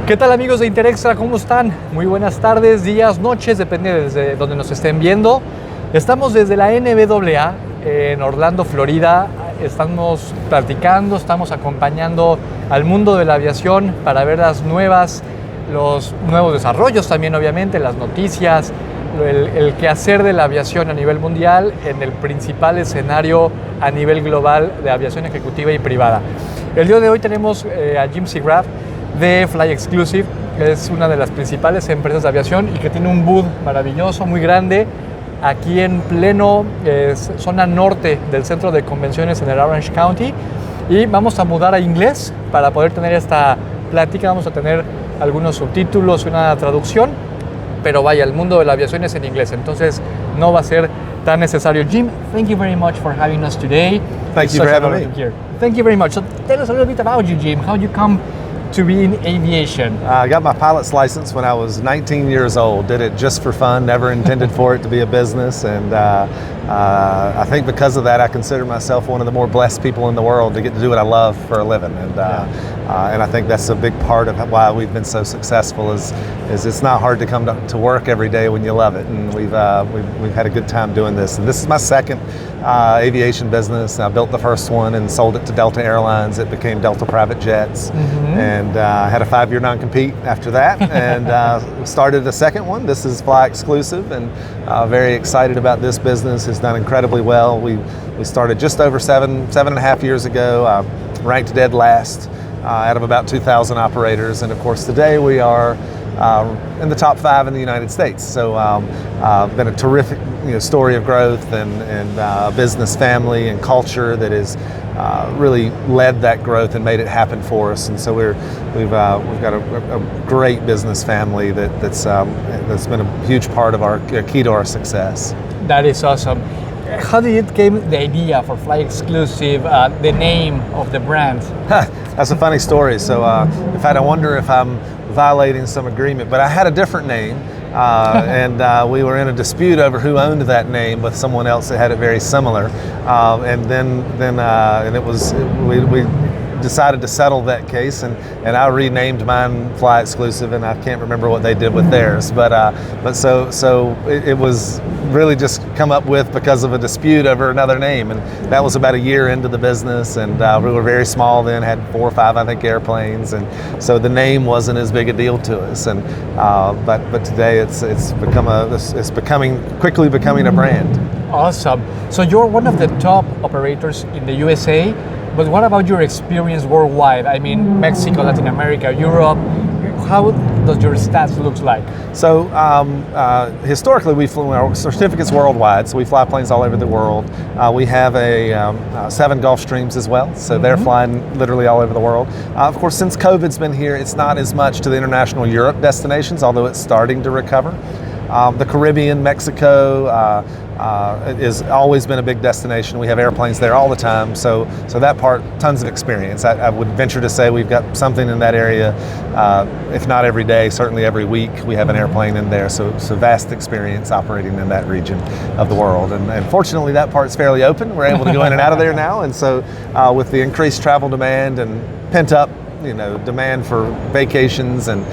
¿Qué tal amigos de InterXtra? ¿Cómo están? Muy buenas tardes, días, noches, depende desde donde nos estén viendo. Estamos desde la NBAA en Orlando, Florida. Estamos platicando, estamos acompañando al mundo de la aviación para ver los nuevos desarrollos también, obviamente, las noticias, el quehacer de la aviación a nivel mundial en el principal escenario a nivel global de aviación ejecutiva y privada. El día de hoy tenemos a Jim Segrave de flyExclusive, que es una de las principales empresas de aviación y que tiene un booth maravilloso, muy grande, aquí en pleno zona norte del centro de convenciones en el Orange County. Y vamos a mudar a inglés para poder tener esta plática. Vamos a tener algunos subtítulos, una traducción, pero vaya, el mundo de la aviación es en inglés, entonces no va a ser tan necesario. Jim, thank you very much for having us today. Thank you for having me. Here. Thank you very much. So tell us a little bit about you, Jim. How you come to be in aviation? I got my pilot's license when I was 19 years old. Did it just for fun, never intended for it to be a business. And I think because of that, I consider myself one of the more blessed people in the world to get to do what I love for a living. And I think that's a big part of why we've been so successful is it's not hard to come to work every day when you love it. And we've had a good time doing this. And this is my second aviation business. I built the first one and sold it to Delta Airlines. It became Delta Private Jets. And I had a 5-year non-compete after that, and started a second one. This is flyExclusive, and very excited about this business. It's done incredibly well. We started just over seven and a half years ago, ranked dead last out of about 2,000 operators, and of course today we are in the top 5 in the United States. So been a terrific story of growth and business family and culture that is really led that growth and made it happen for us. And so we've got a great business family that's been a huge part of our key to our success. That is awesome. How did it came the idea for flyExclusive, the name of the brand? That's a funny story. So in fact, I wonder if I'm violating some agreement, but I had a different name. And we were in a dispute over who owned that name with someone else that had it very similar, and it was we decided to settle that case, and I renamed mine flyExclusive, and I can't remember what they did with theirs, but so it was really just come up with because of a dispute over another name, and that was about a year into the business, and we were very small then, had 4 or 5 I think airplanes, and so the name wasn't as big a deal to us, and but today it's quickly becoming a brand. Awesome. So you're one of the top operators in the USA, but what about your experience worldwide? I mean, Mexico, Latin America, Europe. How does your stats look like? So historically, we flew our certificates worldwide, so we fly planes all over the world. We have 7 Gulfstreams as well, so they're flying literally all over the world. Of course, since COVID's been here, it's not as much to the international Europe destinations, although it's starting to recover. The Caribbean, Mexico, has always been a big destination. We have airplanes there all the time, so that part, tons of experience. I would venture to say we've got something in that area, if not every day, certainly every week we have an airplane in there, so vast experience operating in that region of the world. And fortunately that part's fairly open. We're able to go in and out of there now, and so with the increased travel demand and pent up demand for vacations and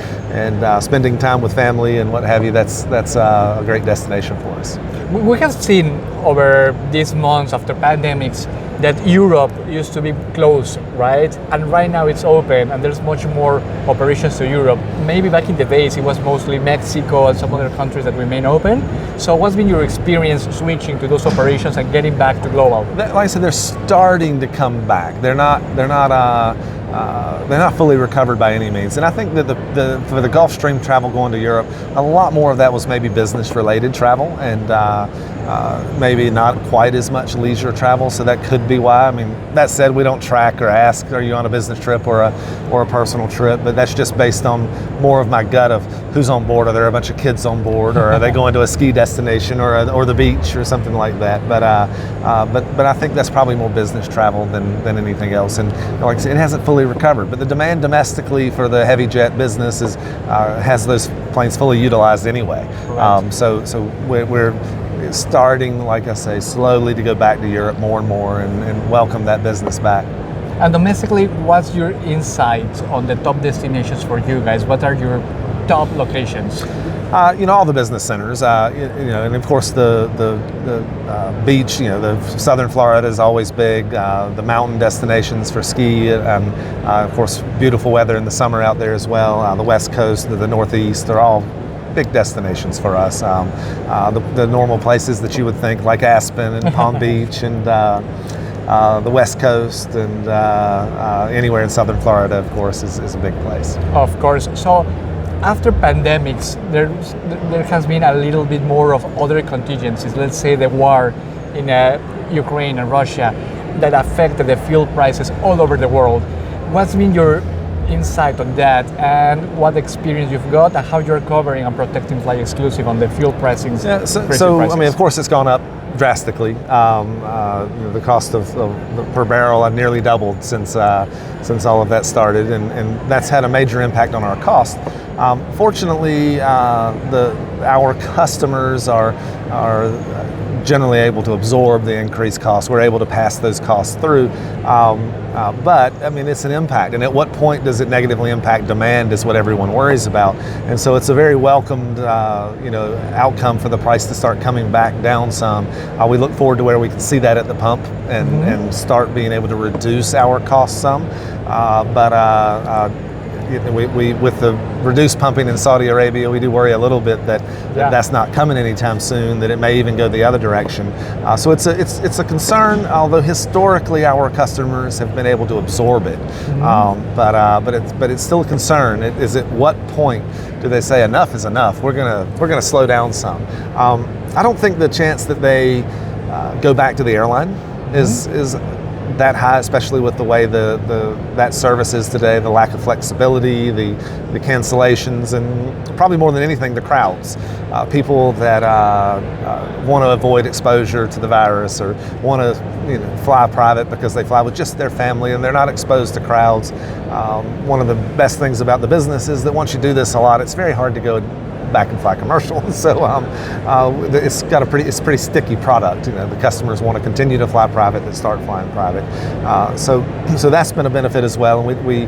spending time with family and what have you, that's a great destination for us. We have seen over these months after pandemics that Europe used to be closed, right? And right now it's open and there's much more operations to Europe. Maybe back in the days it was mostly Mexico and some other countries that remain open. So what's been your experience switching to those operations and getting back to global? Like I said, they're starting to come back. They're not fully recovered by any means. And I think that for the Gulfstream travel going to Europe, a lot more of that was maybe business-related travel and maybe not quite as much leisure travel. So that could be why. I mean, that said, we don't track or ask, are you on a business trip or a personal trip? But that's just based on more of my gut of who's on board. Are there a bunch of kids on board, or are they going to a ski destination or the beach or something like that? But I think that's probably more business travel than anything else. And like I said, it hasn't fully recovered. But the demand domestically for the heavy jet business has those planes fully utilized anyway. Right. So we're starting, like I say, slowly to go back to Europe more and more and welcome that business back. And domestically, what's your insight on the top destinations for you guys? What are your top locations? All the business centers, and of course the beach, the southern Florida is always big, the mountain destinations for ski, and of course beautiful weather in the summer out there as well. The west coast, the northeast, they're all big destinations for us. The normal places that you would think, like Aspen and Palm Beach and the west coast, and anywhere in southern Florida, of course, is a big place. Of course. So after pandemics, there has been a little bit more of other contingencies. Let's say the war in Ukraine and Russia that affected the fuel prices all over the world. What's been your insight on that, and what experience you've got, and how you're covering and protecting flyExclusive on the fuel pricing? So I mean, of course, it's gone up drastically. The cost of per barrel have nearly doubled since all of that started, and that's had a major impact on our cost. Fortunately, our customers are generally able to absorb the increased costs. We're able to pass those costs through, but I mean, it's an impact. And at what point does it negatively impact demand is what everyone worries about. And so it's a very welcomed, outcome for the price to start coming back down some. We look forward to where we can see that at the pump and start being able to reduce our costs some. We with the reduced pumping in Saudi Arabia, we do worry a little bit that that's not coming anytime soon, that it may even go the other direction. So it's a concern, although historically our customers have been able to absorb it. But it's still a concern. Is at what point do they say enough is enough? We're gonna slow down some. I don't think the chance that they go back to the airline is that high, especially with the way that service is today, the lack of flexibility, the cancellations, and probably more than anything, the crowds. People that want to avoid exposure to the virus, or want to fly private because they fly with just their family and they're not exposed to crowds. One of the best things about the business is that once you do this a lot, it's very hard to go back and fly commercial. So it's a pretty sticky product. The customers want to continue to fly private, that start flying private. So that's been a benefit as well. And we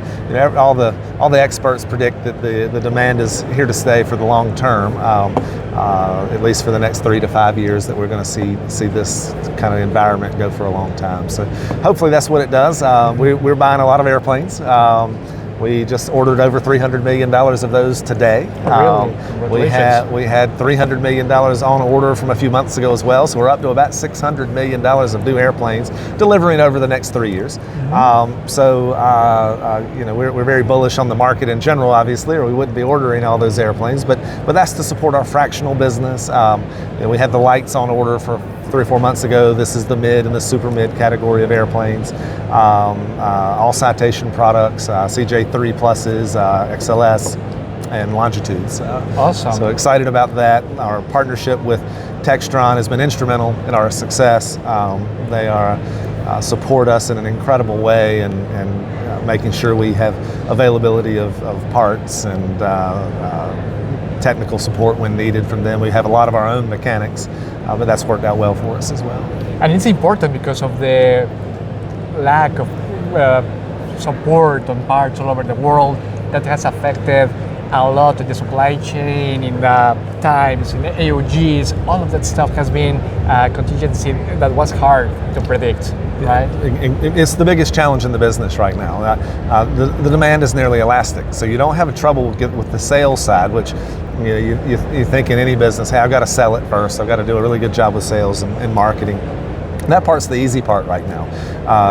all the experts predict that the demand is here to stay for the long term. At least for the next 3 to 5 years, that we're going to see this kind of environment go for a long time. So hopefully that's what it does. We're buying a lot of airplanes. We just ordered over $300 million of those today. Really? We had $300 million on order from a few months ago as well, so we're up to about $600 million of new airplanes delivering over the next 3 years. We're very bullish on the market in general, obviously, or we wouldn't be ordering all those airplanes. But that's to support our fractional business. We had the lights on order for 3 or 4 months ago. This is the mid and the super mid category of airplanes. All Citation products, CJ3 pluses, XLS, and Longitudes. Awesome. So excited about that. Our partnership with Textron has been instrumental in our success. They support us in an incredible way, and making sure we have availability of parts and technical support when needed from them. We have a lot of our own mechanics, but that's worked out well for us as well. And it's important because of the lack of support on parts all over the world that has affected a lot of the supply chain, in the times, in the AOGs. All of that stuff has been a contingency that was hard to predict, right? It's the biggest challenge in the business right now. The demand is nearly elastic, so you don't have a trouble with the sales side, which you think in any business, hey, I've got to sell it first. I've got to do a really good job with sales and marketing. That part's the easy part right now.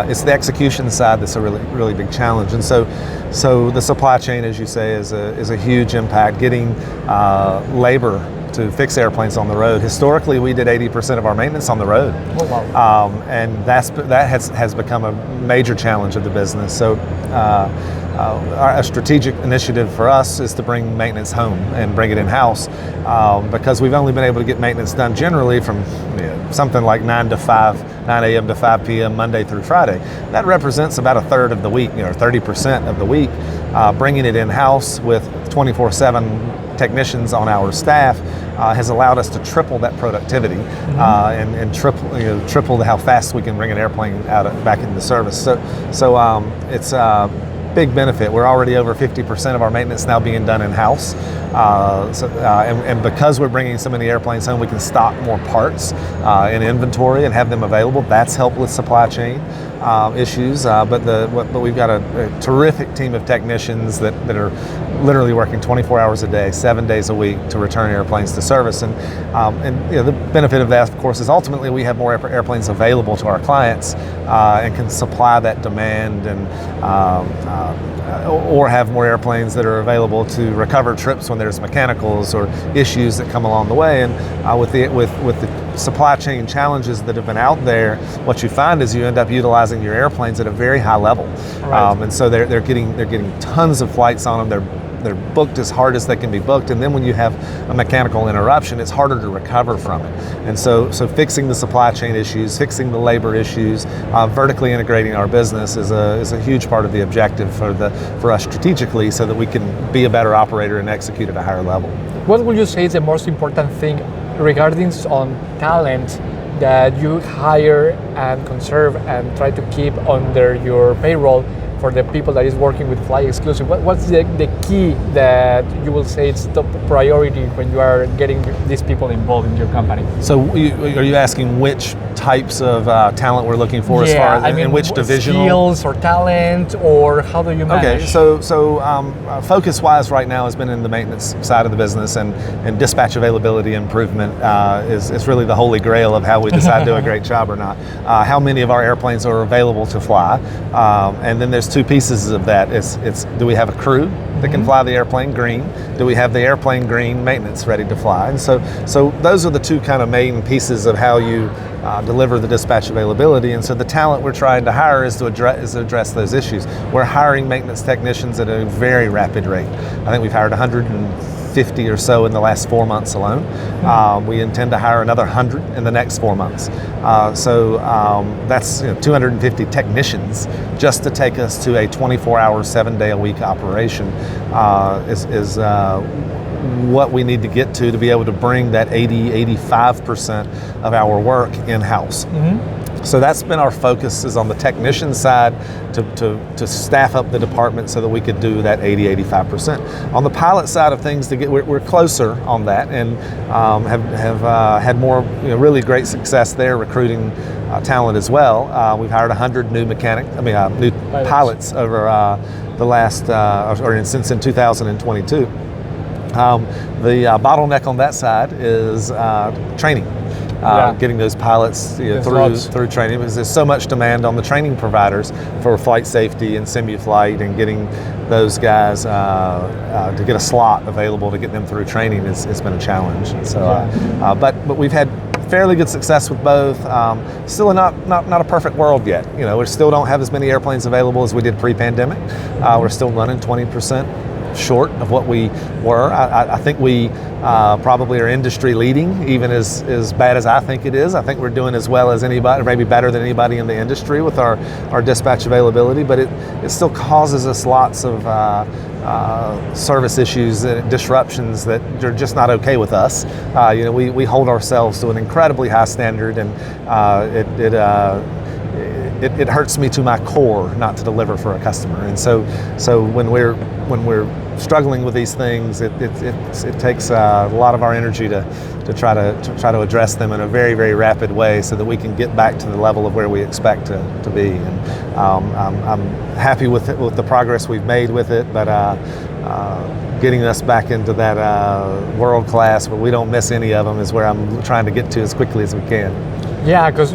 It's the execution side that's a really big challenge. And so the supply chain, as you say, is a huge impact. Getting labor to fix airplanes on the road. Historically, we did 80% of our maintenance on the road. Oh, wow. And that has become a major challenge of the business. So a strategic initiative for us is to bring maintenance home and bring it in-house, because we've only been able to get maintenance done generally from something like 9 a.m. to 5 p.m. Monday through Friday. That represents about a third of the week, 30% of the week. bringing it in-house with 24/7 technicians on our staff has allowed us to triple that productivity and triple how fast we can bring an airplane back into service. So it's a big benefit. We're already over 50% of our maintenance now being done in-house. And because we're bringing so many airplanes home, we can stock more parts in inventory and have them available. That's helped with supply chain issues. But we've got a terrific team of technicians that are literally working 24 hours a day, 7 days a week to return airplanes to service. And the benefit of that, of course, is ultimately we have more airplanes available to our clients and can supply that demand and or have more airplanes that are available to recover trips when there's mechanicals or issues that come along the way. And with the supply chain challenges that have been out there, what you find is you end up utilizing your airplanes at a very high level, right. And so they're getting tons of flights on them. They're booked as hard as they can be booked, and then when you have a mechanical interruption, it's harder to recover from it. And so fixing the supply chain issues, fixing the labor issues, vertically integrating our business is a huge part of the objective for us strategically, so that we can be a better operator and execute at a higher level. What would you say is the most important thing regarding on talent that you hire and conserve and try to keep under your payroll for the people that is working with flyExclusive? What's the key that you will say it's the priority when you are getting these people involved in your company? So are you asking which types of talent we're looking for, as far as in which divisional? Skills or talent, or how do you manage? Okay, so focus-wise right now has been in the maintenance side of the business, and dispatch availability improvement is really the holy grail of how we decide to do a great job or not. How many of our airplanes are available to fly? And then there's two pieces of that. It's do we have a crew that can fly the airplane green? Do we have the airplane green maintenance ready to fly? And so those are the two kind of main pieces of how you deliver the dispatch availability. And so the talent we're trying to hire is to address those issues. We're hiring maintenance technicians at a very rapid rate. I think we've hired 150 or so in the last 4 months alone. We intend to hire another 100 in the next 4 months. That's 250 technicians just to take us to a 24-hour, 7-day-a-week operation is what we need to get to be able to bring that 85% of our work in-house. So that's been our focus, is on the technician side to staff up the department so that we could do that 85%. On the pilot side of things, we're closer on that, and have had more really great success there recruiting talent as well. We've hired 100 new new pilots over the last since in 2022. The bottleneck on that side is training. Getting those pilots through training, because there's so much demand on the training providers for flight safety and simu-flight, and getting those guys to get a slot available to get them through training it's been a challenge. So, but we've had fairly good success with both. Still not a perfect world yet. We still don't have as many airplanes available as we did pre-pandemic. We're still running 20% short of what we were. I think we probably are industry leading, even as bad as I think it is. I think we're doing as well as anybody, maybe better than anybody in the industry with our dispatch availability, but it still causes us lots of service issues and disruptions that are just not okay with us. We hold ourselves to an incredibly high standard, and it hurts me to my core not to deliver for a customer. And so when we're struggling with these things, it takes a lot of our energy to try to address them in a very, very rapid way, so that we can get back to the level of where we expect to be. And I'm happy with the progress we've made with it, but getting us back into that world class where we don't miss any of them is where I'm trying to get to as quickly as we can. Yeah, because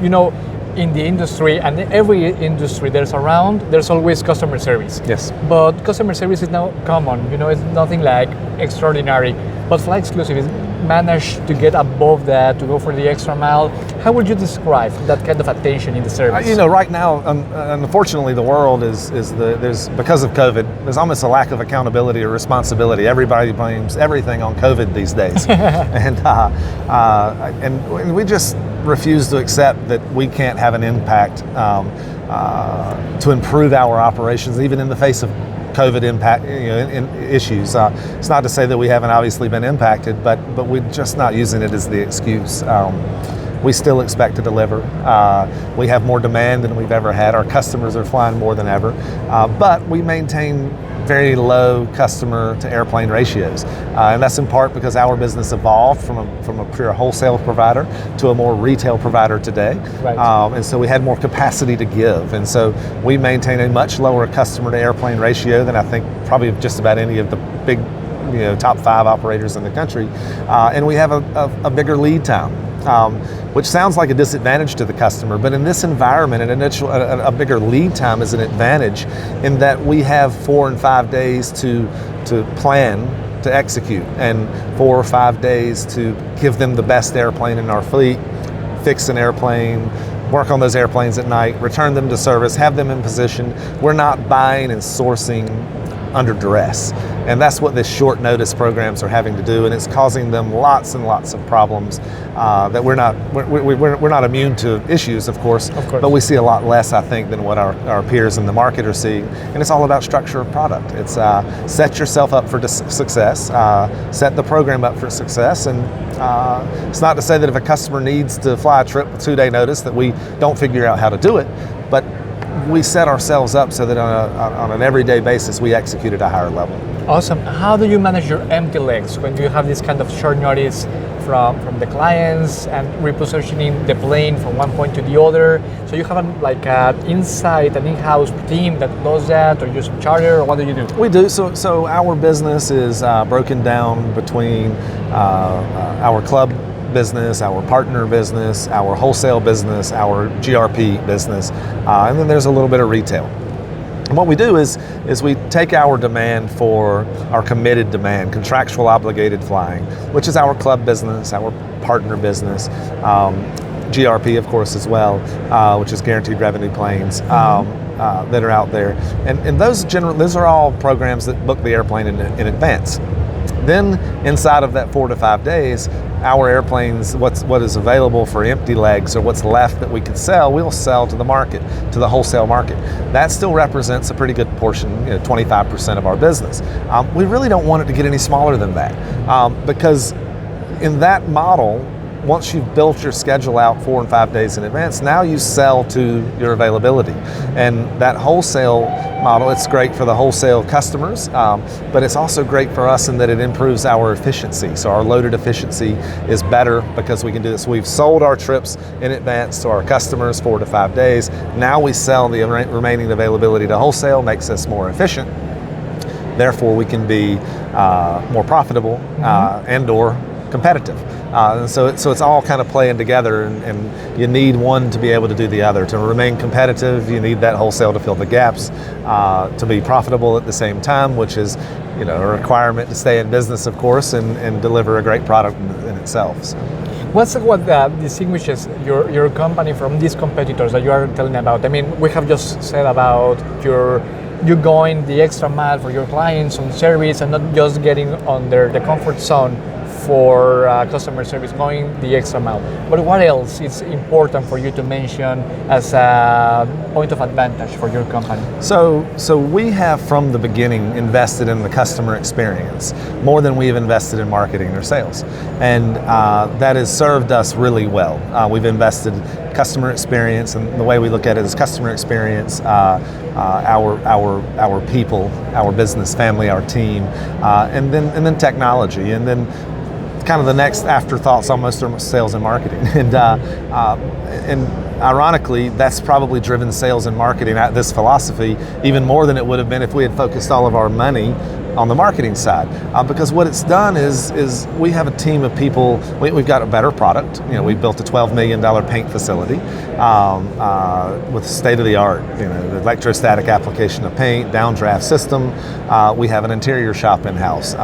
in the industry, and every industry there's always customer service. Yes. But customer service is now common, it's nothing like extraordinary. But flyExclusive is managed to get above that, to go for the extra mile. How would you describe that kind of attention in the service? Right now, unfortunately, the world there's because of COVID, there's almost a lack of accountability or responsibility. Everybody blames everything on COVID these days, and we just refuse to accept that we can't have an impact to improve our operations, even in the face of COVID impact, issues. It's not to say that we haven't obviously been impacted, but we're just not using it as the excuse. We still expect to deliver. We have more demand than we've ever had. Our customers are flying more than ever, but we maintain very low customer to airplane ratios, and that's in part because our business evolved from a pure wholesale provider to a more retail provider today. Right. And so we had more capacity to give, and so we maintain a much lower customer to airplane ratio than I think probably just about any of the big, top 5 operators in the country, and we have a bigger lead time. Which sounds like a disadvantage to the customer, but in this environment, a bigger lead time is an advantage in that we have 4 and 5 days to plan, to execute, and 4 or 5 days to give them the best airplane in our fleet, fix an airplane, work on those airplanes at night, return them to service, have them in position. We're not buying and sourcing under duress. And that's what the short notice programs are having to do, and it's causing them lots and lots of problems that we're not immune to issues, of course, but we see a lot less, I think, than what our peers in the market are seeing. And it's all about structure of product. It's set yourself up for success, set the program up for success, and it's not to say that if a customer needs to fly a trip with 2-day notice that we don't figure out how to do it, but we set ourselves up so that on an everyday basis we execute at a higher level. Awesome. How do you manage your empty legs when you have this kind of short notice from the clients and repositioning the plane from one point to the other? So you have an in-house team that does that, or use some charter, or what do you do? We do. So our business is broken down between our club business, our partner business, our wholesale business, our GRP business, and then there's a little bit of retail. And what we do is we take our demand for our committed demand, contractual obligated flying, which is our club business, our partner business, GRP of course as well, which is guaranteed revenue planes that are out there. And those are all programs that book the airplane in advance. Then inside of that 4 to 5 days, our airplanes, what is available for empty legs or what's left that we could sell, we'll sell to the market, to the wholesale market. That still represents a pretty good portion, 25% of our business. We really don't want it to get any smaller than that, because in that model, once you've built your schedule out 4 and 5 days in advance, now you sell to your availability. And that wholesale model, it's great for the wholesale customers, but it's also great for us in that it improves our efficiency. So our loaded efficiency is better because we can do this. We've sold our trips in advance to our customers 4 to 5 days. Now we sell the remaining availability to wholesale, makes us more efficient. Therefore, we can be more profitable and or competitive. So it's all kind of playing together, and you need one to be able to do the other. To remain competitive, you need that wholesale to fill the gaps, to be profitable at the same time, which is a requirement to stay in business, of course, and deliver a great product in itself. So. What distinguishes your company from these competitors that you are telling about? I mean, we have just said about you going the extra mile for your clients on service and not just getting under the comfort zone for customer service, going the extra mile. But what else is important for you to mention as a point of advantage for your company? So we have from the beginning invested in the customer experience more than we've invested in marketing or sales, and that has served us really well. We've invested customer experience, and the way we look at it is customer experience, our people, our business family, our team, and then technology, and then kind of the next afterthoughts almost are sales and marketing. And ironically, that's probably driven sales and marketing at this philosophy even more than it would have been if we had focused all of our money on the marketing side, because what it's done is we have a team of people. We've got a better product. We built a $12 million paint facility with state-of-the-art, the electrostatic application of paint, downdraft system. We have an interior shop in-house.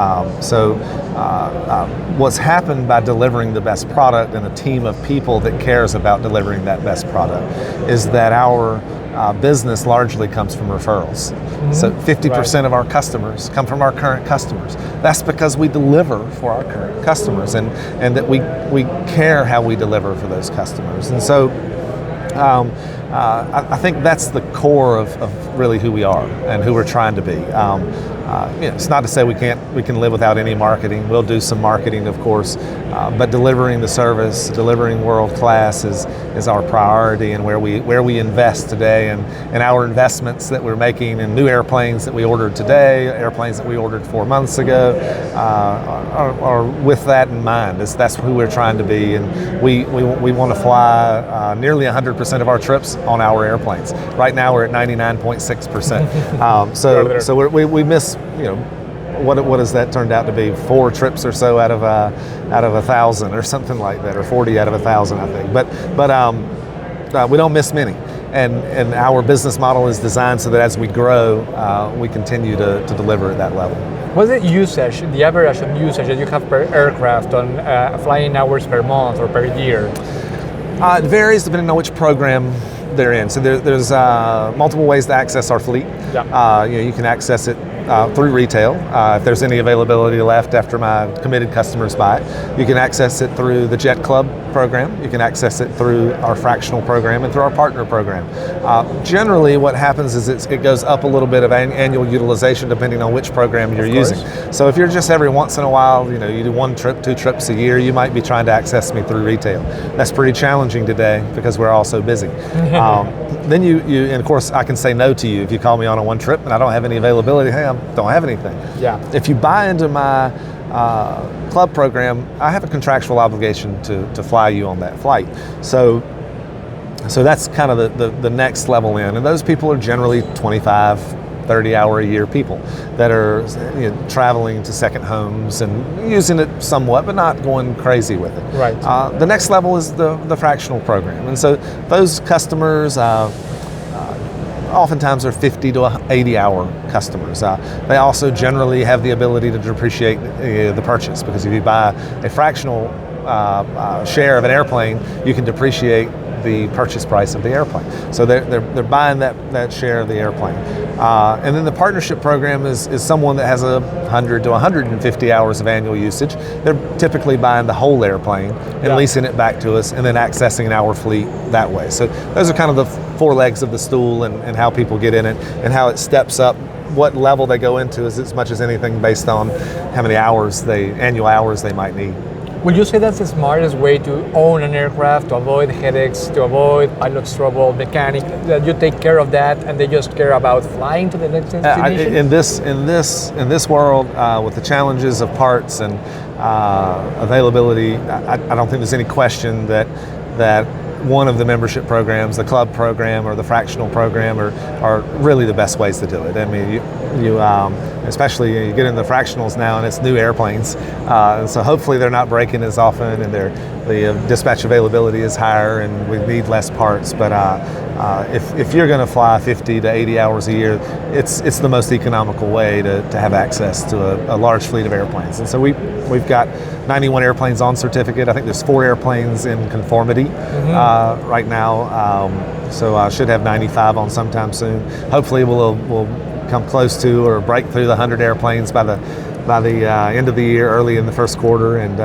What's happened by delivering the best product and a team of people that cares about delivering that best product is that our business largely comes from referrals. So 50% of our customers come from our current customers. That's because we deliver for our current customers, and that we care how we deliver for those customers. And so I think that's the core of really who we are and who we're trying to be. It's not to say we can live without any marketing. We'll do some marketing, of course, but delivering the service, delivering world class is our priority, and where we invest today, and our investments that we're making in new airplanes that we ordered today, airplanes that we ordered 4 months ago, are with that in mind. That's who we're trying to be, and we want to fly nearly 100% of our trips on our airplanes. Right now we're at 99.6%. So we miss, what has that turned out to be? 4 trips or so out of 1,000 or something like that, or 40 out of 1,000, I think. But we don't miss many, and our business model is designed so that as we grow, we continue to deliver at that level. What's the usage, the average of usage that you have per aircraft on flying hours per month or per year? It varies depending on which program they're in. So there's multiple ways to access our fleet. Yeah. You can access it through retail, if there's any availability left after my committed customers buy it. You can access it through the Jet Club program. You can access it through our fractional program and through our partner program. Generally, what happens is it goes up a little bit of annual utilization depending on which program you're using. So if you're just every once in a while, you do 1 trip, 2 trips a year, you might be trying to access me through retail. That's pretty challenging today because we're all so busy. Then and of course I can say no to you if you call me on a 1 trip and I don't have any availability. Hey, I don't have anything. Yeah. If you buy into my club program, I have a contractual obligation to fly you on that flight. So that's kind of the next level in, and those people are generally 25, 30-hour-a-year people that are traveling to second homes and using it somewhat, but not going crazy with it. Right. The next level is the fractional program, and so those customers oftentimes are 50 to 80-hour customers. They also generally have the ability to depreciate the purchase, because if you buy a fractional share of an airplane, you can depreciate the purchase price of the airplane. So they're buying that share of the airplane. And then the partnership program is someone that has 100 to 150 hours of annual usage. They're typically buying the whole airplane and leasing it back to us and then accessing our fleet that way. So those are kind of the 4 legs of the stool, and how people get in it and how it steps up. What level they go into is as much as anything based on how many annual hours they might need. Would you say that's the smartest way to own an aircraft, to avoid headaches, to avoid pilot's trouble, mechanic, that you take care of that and they just care about flying to the next destination? In this world, with the challenges of parts and availability, I don't think there's any question that one of the membership programs, the club program or the fractional program, are really the best ways to do it. I mean, especially you get in the fractionals now and it's new airplanes, so hopefully they're not breaking as often, and the dispatch availability is higher and we need less parts. But if you're going to fly 50 to 80 hours a year, it's the most economical way to have access to a large fleet of airplanes. And so we've got 91 airplanes on certificate. I think there's 4 airplanes in conformity right now. So I should have 95 on sometime soon. Hopefully we'll come close to or break through the 100 airplanes by the end of the year, early in the first quarter, and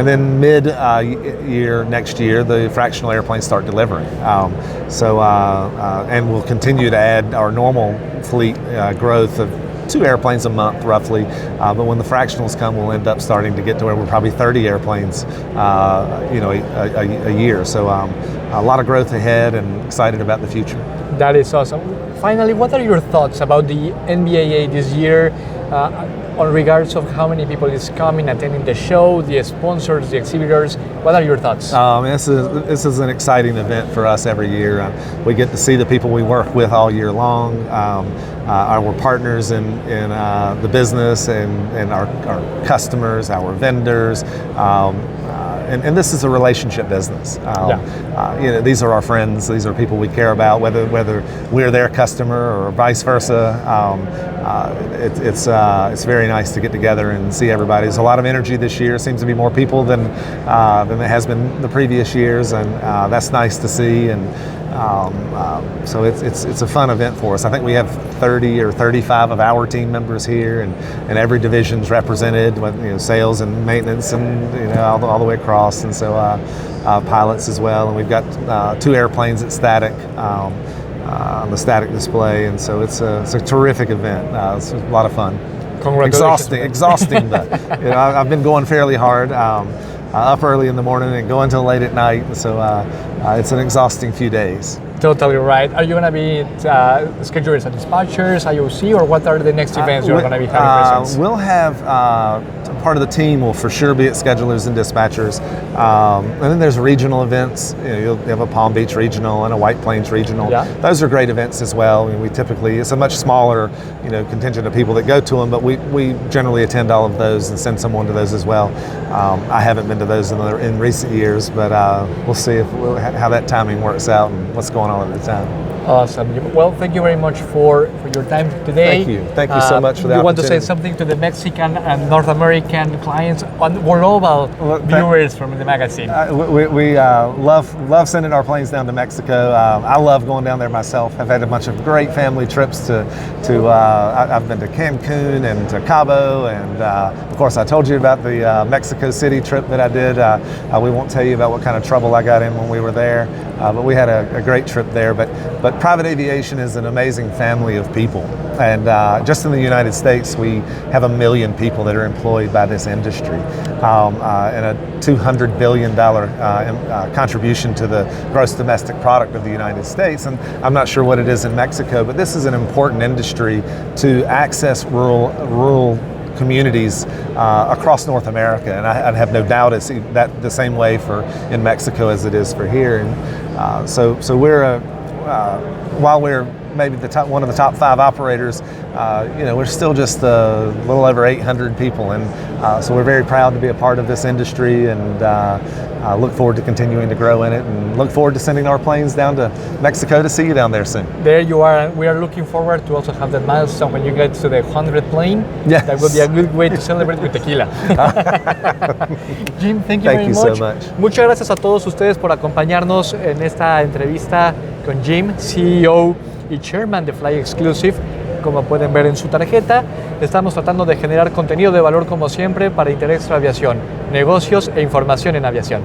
then mid-year next year, the fractional airplanes start delivering. And we'll continue to add our normal fleet growth of 2 airplanes a month roughly, but when the fractionals come, we'll end up starting to get to where we're probably 30 airplanes a year. So a lot of growth ahead, and excited about the future. That is awesome. Finally, what are your thoughts about the NBAA this year, on regards of how many people is coming, attending the show, the sponsors, the exhibitors? What are your thoughts? This is an exciting event for us every year. We get to see the people we work with all year long, our partners in the business, and our customers, our vendors. And this is a relationship business. These are our friends. These are people we care about, whether we're their customer or vice versa. It's very nice to get together and see everybody. There's a lot of energy this year. Seems to be more people than there has been the previous years, and that's nice to see. And So it's a fun event for us. I think we have 30 or 35 of our team members here, and every division's represented with, you know, sales and maintenance, and, you know, all the way across, and so pilots as well. And we've got 2 airplanes at static. On the static display, and so it's a terrific event. It's a lot of fun. Congratulations. Exhausting, but, you know, I've been going fairly hard, up early in the morning and going till late at night, and so it's an exhausting few days. Totally right. Are you going to be scheduled as dispatchers, IOC, or what are the next events you're going to be having presence? We'll have part of the team will for sure be at schedulers and dispatchers, and then there's regional events. You know, you'll have a Palm Beach regional and a White Plains regional. Yeah. Those are great events as well. I mean, it's a much smaller, you know, contingent of people that go to them, but we generally attend all of those and send someone to those as well. I haven't been to those in recent years, but we'll see how that timing works out and what's going on at the time. Awesome. Well, thank you very much for your time today. Thank you so much for the opportunity. You want to say something to the Mexican and North American clients and global viewers from the magazine? We love sending our planes down to Mexico. I love going down there myself. I've had a bunch of great family trips I've been to Cancun and to Cabo, and of course I told you about the Mexico City trip that I did. We won't tell you about what kind of trouble I got in when we were there, but we had a great trip there. But private aviation is an amazing family of people, and just in the United States we have 1 million people that are employed by this industry, and a $200 billion contribution to the gross domestic product of the United States. And I'm not sure what it is in Mexico, but this is an important industry to access rural communities across North America, and I have no doubt it's that the same way in Mexico as it is for here. And so we're while we're maybe one of the top 5 operators, you know, we're still just a little over 800 people, and so we're very proud to be a part of this industry, and look forward to continuing to grow in it, and look forward to sending our planes down to Mexico to see you down there soon. There you are, and we are looking forward to also have that milestone when you get to the 100th plane. Yes. That will be a good way to celebrate with tequila. Jim, thank you very much. Thank you so much. Muchas gracias a todos ustedes por acompañarnos en esta entrevista con Jim, CEO y Chairman de flyExclusive. Como pueden ver en su tarjeta, estamos tratando de generar contenido de valor como siempre para InterXtra Aviación, negocios e información en aviación.